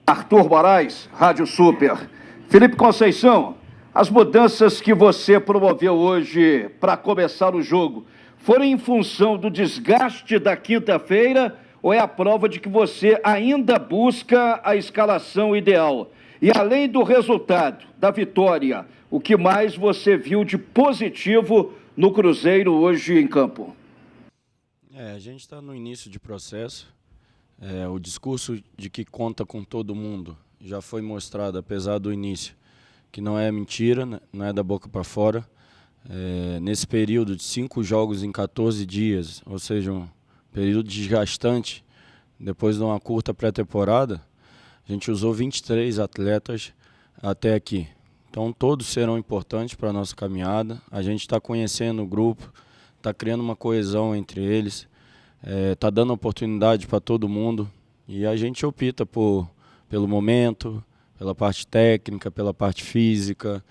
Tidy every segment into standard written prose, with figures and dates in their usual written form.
Arthur Moraes, Rádio Super. Felipe Conceição, as mudanças que você promoveu hoje para começar o jogo foram em função do desgaste da quinta-feira ou é a prova de que você ainda busca a escalação ideal? E além do resultado, da vitória, o que mais você viu de positivo no Cruzeiro hoje em campo? A gente está no início de processo. O discurso de que conta com todo mundo já foi mostrado, apesar do início, que não é mentira, né? Não é da boca para fora. Nesse período de 5 jogos em 14 dias, ou seja, um período desgastante, depois de uma curta pré-temporada, a gente usou 23 atletas até aqui. Então todos serão importantes para a nossa caminhada. A gente está conhecendo o grupo, está criando uma coesão entre eles, está dando oportunidade para todo mundo e a gente opta pelo momento, pela parte técnica, pela parte física,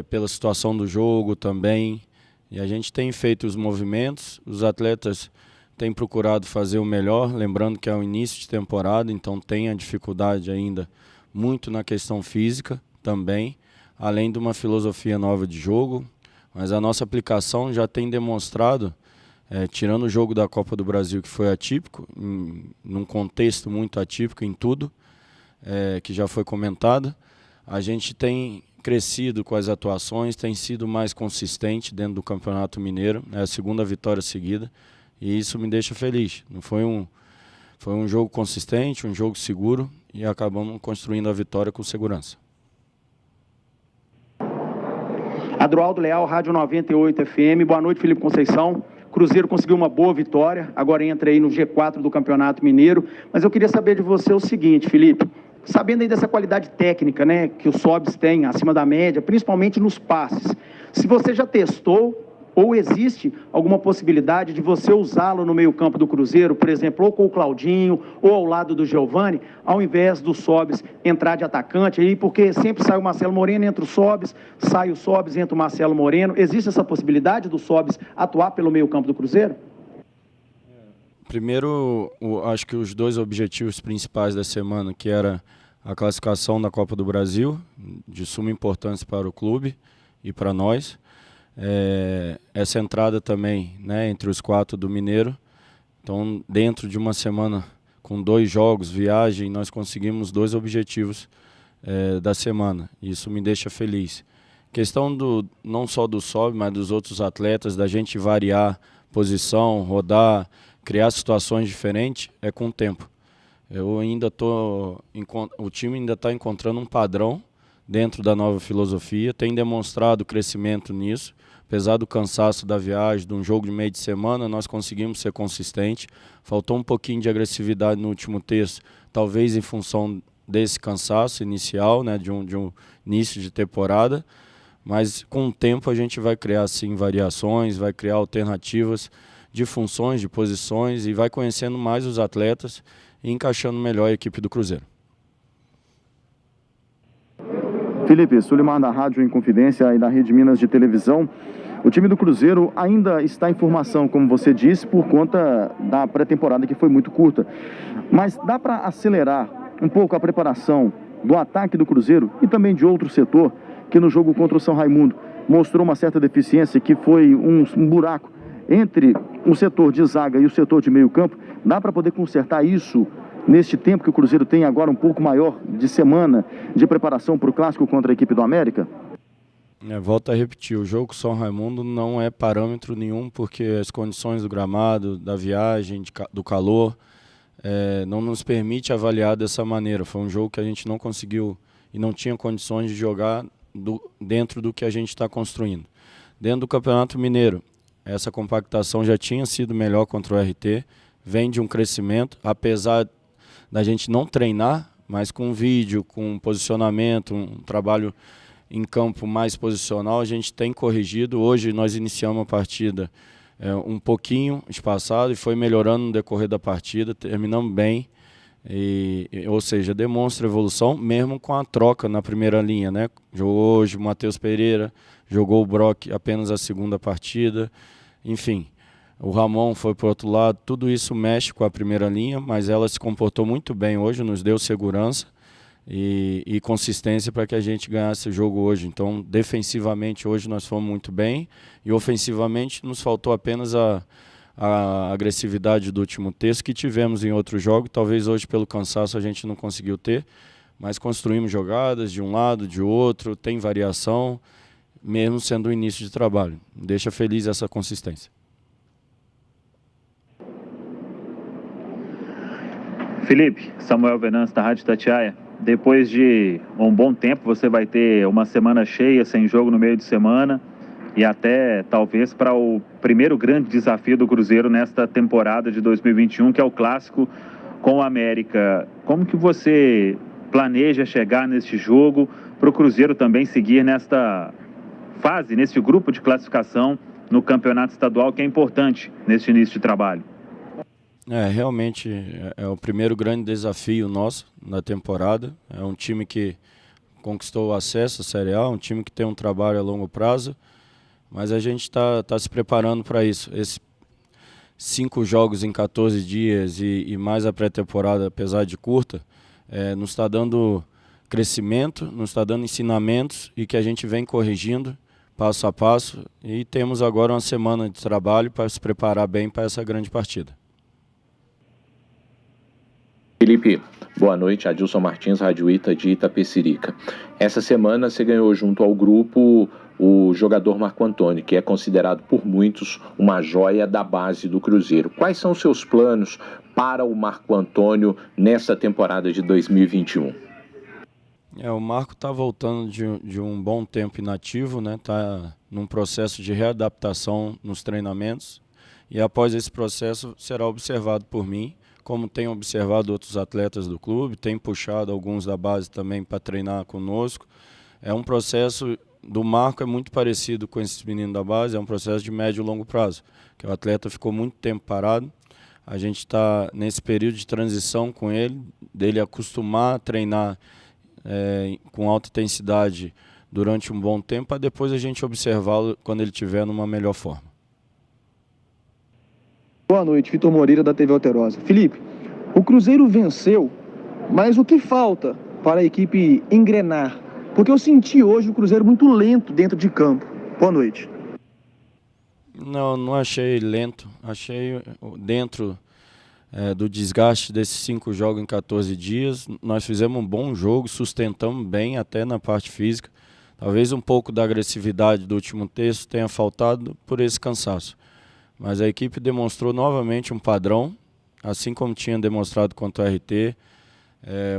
pela situação do jogo também. E a gente tem feito os movimentos, os atletas têm procurado fazer o melhor, lembrando que é o início de temporada, então tem a dificuldade ainda muito na questão física também, além de uma filosofia nova de jogo, mas a nossa aplicação já tem demonstrado, tirando o jogo da Copa do Brasil, que foi atípico, num contexto muito atípico em tudo, que já foi comentado, a gente tem crescido com as atuações, tem sido mais consistente dentro do Campeonato Mineiro, é a segunda vitória seguida, e isso me deixa feliz. Não foi um jogo consistente, um jogo seguro, e acabamos construindo a vitória com segurança. Adroaldo Leal, Rádio 98 FM. Boa noite, Felipe Conceição. Cruzeiro conseguiu uma boa vitória, agora entra aí no G4 do Campeonato Mineiro. Mas eu queria saber de você o seguinte, Felipe. Sabendo aí dessa qualidade técnica, né, que o Sobis tem acima da média, principalmente nos passes, se você já testou ou existe alguma possibilidade de você usá-lo no meio-campo do Cruzeiro, por exemplo, ou com o Claudinho, ou ao lado do Giovani, ao invés do Sobis entrar de atacante aí, porque sempre sai o Marcelo Moreno, entra o Sobis, sai o Sobis, entra o Marcelo Moreno. Existe essa possibilidade do Sobis atuar pelo meio-campo do Cruzeiro? Primeiro, acho que os 2 objetivos principais da semana, que era a classificação da Copa do Brasil, de suma importância para o clube e para nós. Essa entrada também, né, entre os 4 do Mineiro. Então, dentro de uma semana com 2 jogos, viagem, nós conseguimos 2 objetivos da semana. Isso me deixa feliz. Questão não só do Sob, mas dos outros atletas, da gente variar posição, rodar, criar situações diferentes, é com o tempo. O time ainda está encontrando um padrão dentro da nova filosofia, tem demonstrado crescimento nisso. Apesar do cansaço da viagem, de um jogo de meio de semana, nós conseguimos ser consistentes. Faltou um pouquinho de agressividade no último terço, talvez em função desse cansaço inicial, né, de um início de temporada. Mas com o tempo a gente vai criar sim variações, vai criar alternativas de funções, de posições e vai conhecendo mais os atletas e encaixando melhor a equipe do Cruzeiro. Felipe, Sulimar da Rádio Inconfidência e da Rede Minas de Televisão. O time do Cruzeiro ainda está em formação, como você disse, por conta da pré-temporada que foi muito curta. Mas dá para acelerar um pouco a preparação do ataque do Cruzeiro e também de outro setor que no jogo contra o São Raimundo mostrou uma certa deficiência, que foi um buraco entre o setor de zaga e o setor de meio campo. Dá para poder consertar isso neste tempo que o Cruzeiro tem agora um pouco maior de semana de preparação para o clássico contra a equipe do América? Volto a repetir, o jogo com São Raimundo não é parâmetro nenhum, porque as condições do gramado, da viagem, do calor, não nos permite avaliar dessa maneira. Foi um jogo que a gente não conseguiu e não tinha condições de jogar dentro do que a gente está construindo. Dentro do Campeonato Mineiro, essa compactação já tinha sido melhor contra o RT, vem de um crescimento, apesar da gente não treinar, mas com vídeo, com posicionamento, um trabalho em campo mais posicional, a gente tem corrigido. Hoje nós iniciamos a partida um pouquinho espaçado e foi melhorando no decorrer da partida, terminamos bem, ou seja, demonstra evolução, mesmo com a troca na primeira linha, né? Jogou hoje o Matheus Pereira, jogou o Brock apenas a segunda partida, enfim. O Ramon foi para o outro lado, tudo isso mexe com a primeira linha, mas ela se comportou muito bem hoje, nos deu segurança e consistência para que a gente ganhasse o jogo hoje. Então, defensivamente, hoje nós fomos muito bem e ofensivamente nos faltou apenas a agressividade do último terço que tivemos em outro jogo. Talvez hoje, pelo cansaço, a gente não conseguiu ter, mas construímos jogadas de um lado, de outro, tem variação, mesmo sendo o início de trabalho. Deixa feliz essa consistência. Felipe, Samuel Venâncio da Rádio Itatiaia. Depois de um bom tempo, você vai ter uma semana cheia, sem jogo no meio de semana, e até talvez para o primeiro grande desafio do Cruzeiro nesta temporada de 2021, que é o clássico com o América. Como que você planeja chegar neste jogo para o Cruzeiro também seguir nesta fase, nesse grupo de classificação no campeonato estadual, que é importante neste início de trabalho? Realmente é o primeiro grande desafio nosso na temporada. É um time que conquistou o acesso à Série A, um time que tem um trabalho a longo prazo, mas a gente tá se preparando para isso. Esses 5 jogos em 14 dias e mais a pré-temporada, apesar de curta, nos está dando crescimento, nos está dando ensinamentos e que a gente vem corrigindo passo a passo, e temos agora uma semana de trabalho para se preparar bem para essa grande partida. Felipe, boa noite. Adilson Martins, Rádio Ita de Itapecerica. Essa semana você ganhou junto ao grupo o jogador Marco Antônio, que é considerado por muitos uma joia da base do Cruzeiro. Quais são os seus planos para o Marco Antônio nessa temporada de 2021? O Marco está voltando de um bom tempo inativo, né? Está num processo de readaptação nos treinamentos, e após esse processo será observado por mim, como tenho observado outros atletas do clube, tem puxado alguns da base também para treinar conosco. É um processo do Marco, é muito parecido com esses meninos da base, é um processo de médio e longo prazo, que o atleta ficou muito tempo parado. A gente está nesse período de transição com ele, dele acostumar a treinar com alta intensidade durante um bom tempo, para depois a gente observá-lo quando ele estiver numa melhor forma. Boa noite, Vitor Moreira da TV Alterosa. Felipe, o Cruzeiro venceu, mas o que falta para a equipe engrenar? Porque eu senti hoje o Cruzeiro muito lento dentro de campo. Boa noite. Não achei lento, achei dentro do desgaste desses 5 jogos em 14 dias, nós fizemos um bom jogo, sustentamos bem até na parte física. Talvez um pouco da agressividade do último terço tenha faltado por esse cansaço. Mas a equipe demonstrou novamente um padrão, assim como tinha demonstrado contra o RT,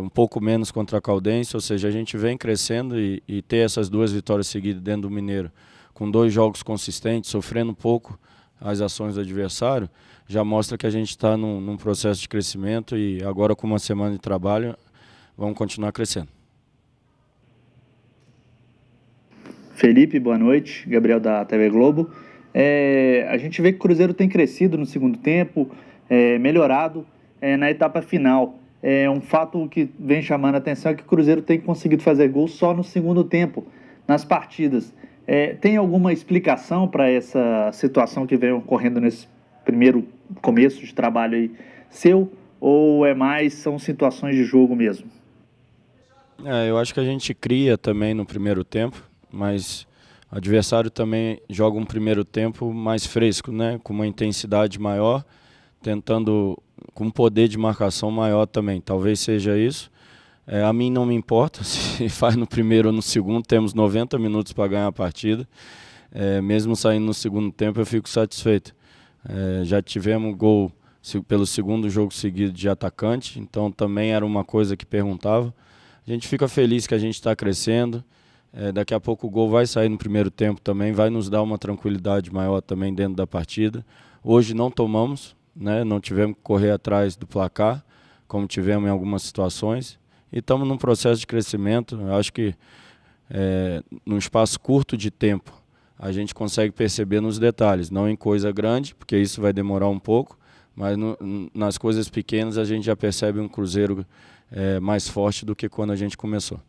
um pouco menos contra a Caldense, ou seja, a gente vem crescendo e ter essas 2 vitórias seguidas dentro do Mineiro, com 2 jogos consistentes, sofrendo um pouco as ações do adversário, já mostra que a gente está num processo de crescimento, e agora com uma semana de trabalho vamos continuar crescendo. Felipe, boa noite. Gabriel da TV Globo. A gente vê que o Cruzeiro tem crescido no segundo tempo, melhorado na etapa final. Um fato que vem chamando a atenção é que o Cruzeiro tem conseguido fazer gols só no segundo tempo, nas partidas. Tem alguma explicação para essa situação que vem ocorrendo nesse primeiro começo de trabalho aí seu, ou são situações de jogo mesmo? Eu acho que a gente cria também no primeiro tempo, mas o adversário também joga um primeiro tempo mais fresco, né? Com uma intensidade maior, tentando com um poder de marcação maior também. Talvez seja isso. A mim não me importa se faz no primeiro ou no segundo, temos 90 minutos para ganhar a partida. Mesmo saindo no segundo tempo, eu fico satisfeito. Já tivemos gol pelo segundo jogo seguido de atacante, então também era uma coisa que perguntava. A gente fica feliz que a gente está crescendo. Daqui a pouco o gol vai sair no primeiro tempo também, vai nos dar uma tranquilidade maior também dentro da partida. Hoje não tomamos, né? Não tivemos que correr atrás do placar, como tivemos em algumas situações. E estamos num processo de crescimento. Eu acho que num espaço curto de tempo a gente consegue perceber nos detalhes, não em coisa grande, porque isso vai demorar um pouco, mas nas coisas pequenas a gente já percebe um Cruzeiro mais forte do que quando a gente começou.